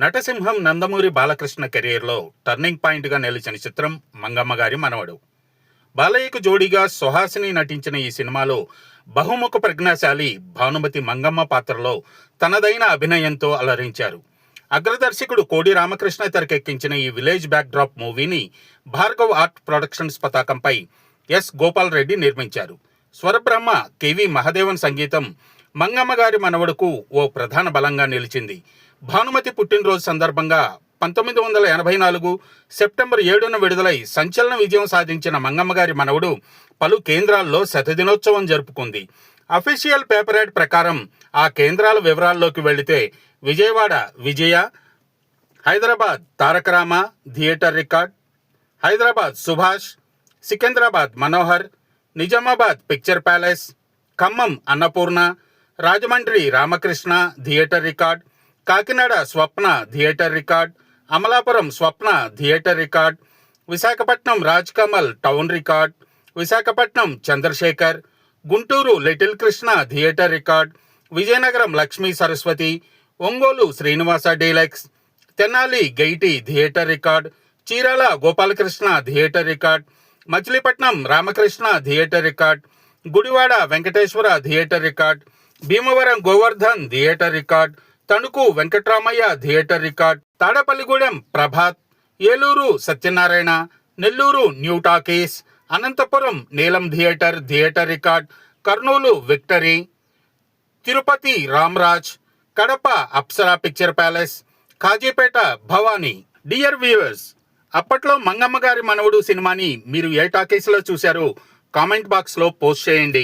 నటసింహం నందమూరి బాలకృష్ణ కెరీర్లో టర్నింగ్ పాయింట్గా నిలిచిన చిత్రం మంగమ్మ గారి మనవడు. బాలయ్యకు జోడీగా సుహాసిని నటించిన ఈ సినిమాలో బహుముఖ ప్రజ్ఞాశాలి భానుమతి మంగమ్మ పాత్రలో తనదైన అభినయంతో అలరించారు. అగ్రదర్శకుడు కోడి రామకృష్ణ తెరకెక్కించిన ఈ విలేజ్ బ్యాక్డ్రాప్ మూవీని భార్గవ్ ఆర్ట్ ప్రొడక్షన్స్ పతాకంపై ఎస్ గోపాల్ రెడ్డి నిర్మించారు. స్వరబ్రహ్మ కెవి మహదేవన్ సంగీతం మంగమ్మ గారి మనవడుకు ఓ ప్రధాన బలంగా నిలిచింది. భానుమతి పుట్టినరోజు సందర్భంగా 1984 సెప్టెంబర్ 7న విడుదలై సంచలన విజయం సాధించిన మంగమ్మ గారి మనవడు పలు కేంద్రాల్లో శతదినోత్సవం జరుపుకుంది. అఫీషియల్ పేపర్ యాడ్ ప్రకారం ఆ కేంద్రాల వివరాల్లోకి వెళితే Vijayawada Vijaya, Hyderabad Tarakarama theatre record, Hyderabad Subhash, Secunderabad Manohar, Nizamabad picture palace, Khammam Annapurna, Rajahmundry Ramakrishna theatre record, Kakinada Swapna theatre record, Amalapuram Swapna theatre record, Visakhapatnam Raj Kamal town record, Visakhapatnam Chandrasekhar, Guntur little Krishna theatre record, Vizianagaram Lakshmi Saraswathi, Ongole Srinivasa deluxe, Tenali gaiety theatre record, Chirala Gopalakrishna theatre record, Machilipatnam Ramakrishna theatre record, Gudivada Venkateswara theatre record, Bhimavaram Govardhan theatre record, Tanuku Venkatramaiah theatre record, Tadepalligudem Prabhat, Eluru Satyanarayana, Nellore new talkies, Anantapur Neelam theatre record, Kurnool victory, Tirupati Ramraj, Kadapa Apsara picture palace, Kazipet Bhavani. Dear viewers, అప్పట్లో మంగమ్మ గారి మనవడు సినిమాని మీరు ఏ టాకీస్లో చూశారో comment బాక్స్లో post చేయండి.